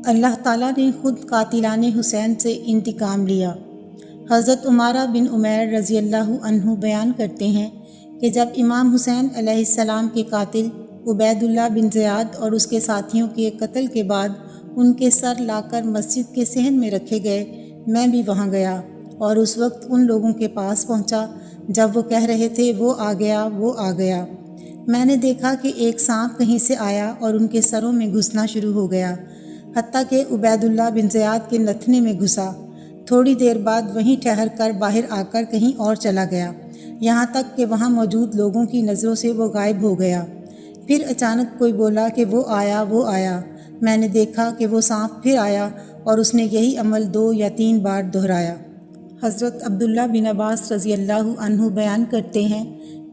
اللہ تعالیٰ نے خود قاتلان حسین سے انتقام لیا۔ حضرت عمارہ بن عمیر رضی اللہ عنہ بیان کرتے ہیں کہ جب امام حسین علیہ السلام کے قاتل عبید اللہ بن زیاد اور اس کے ساتھیوں کے قتل کے بعد ان کے سر لا کر مسجد کے صحن میں رکھے گئے، میں بھی وہاں گیا اور اس وقت ان لوگوں کے پاس پہنچا جب وہ کہہ رہے تھے وہ آ گیا، وہ آ گیا۔ میں نے دیکھا کہ ایک سانپ کہیں سے آیا اور ان کے سروں میں گھسنا شروع ہو گیا، حتیٰ کہ عبید اللہ بن زیاد کے نتھنے میں گھسا۔ تھوڑی دیر بعد وہیں ٹھہر کر باہر آ کر کہیں اور چلا گیا، یہاں تک کہ وہاں موجود لوگوں کی نظروں سے وہ غائب ہو گیا۔ پھر اچانک کوئی بولا کہ وہ آیا، وہ آیا۔ میں نے دیکھا کہ وہ سانپ پھر آیا اور اس نے یہی عمل 2 یا 3 بار دہرایا۔ حضرت عبداللہ بن عباس رضی اللہ عنہ بیان کرتے ہیں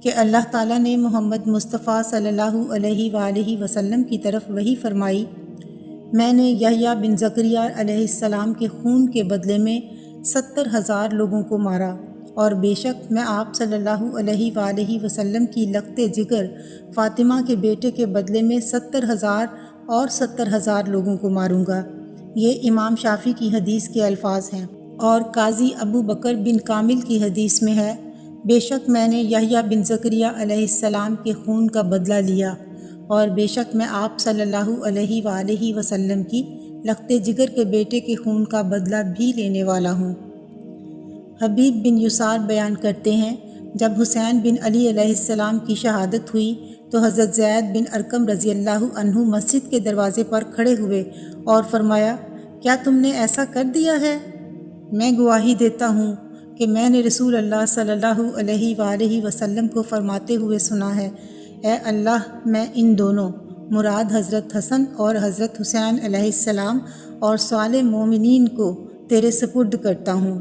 کہ اللہ تعالیٰ نے محمد مصطفیٰ صلی اللہ علیہ وآلہ وسلم کی طرف وحی فرمائی، میں نے یحییٰ بن زکریا علیہ السلام کے خون کے بدلے میں 70,000 لوگوں کو مارا، اور بے شک میں آپ صلی اللہ علیہ وآلہ وسلم کی لخت جگر فاطمہ کے بیٹے کے بدلے میں 70,000 اور 70,000 لوگوں کو ماروں گا۔ یہ امام شافعی کی حدیث کے الفاظ ہیں، اور قاضی ابو بکر بن کامل کی حدیث میں ہے، بے شک میں نے یحییٰ بن زکریا علیہ السلام کے خون کا بدلہ لیا، اور بے شک میں آپ صلی اللہ علیہ وآلہ وسلم کی لخت جگر کے بیٹے کے خون کا بدلہ بھی لینے والا ہوں۔ حبیب بن یسار بیان کرتے ہیں، جب حسین بن علی علیہ السلام کی شہادت ہوئی تو حضرت زید بن ارقم رضی اللہ عنہ مسجد کے دروازے پر کھڑے ہوئے اور فرمایا، کیا تم نے ایسا کر دیا ہے؟ میں گواہی دیتا ہوں کہ میں نے رسول اللہ صلی اللہ علیہ وآلہ وسلم کو فرماتے ہوئے سنا ہے، اے اللہ، میں ان دونوں، مراد حضرت حسن اور حضرت حسین علیہ السلام اور صالح مومنین کو تیرے سپرد کرتا ہوں۔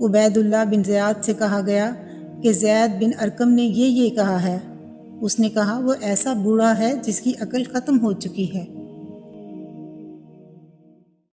عبید اللہ بن زیاد سے کہا گیا کہ زید بن ارقم نے یہ کہا ہے۔ اس نے کہا، وہ ایسا بوڑھا ہے جس کی عقل ختم ہو چکی ہے۔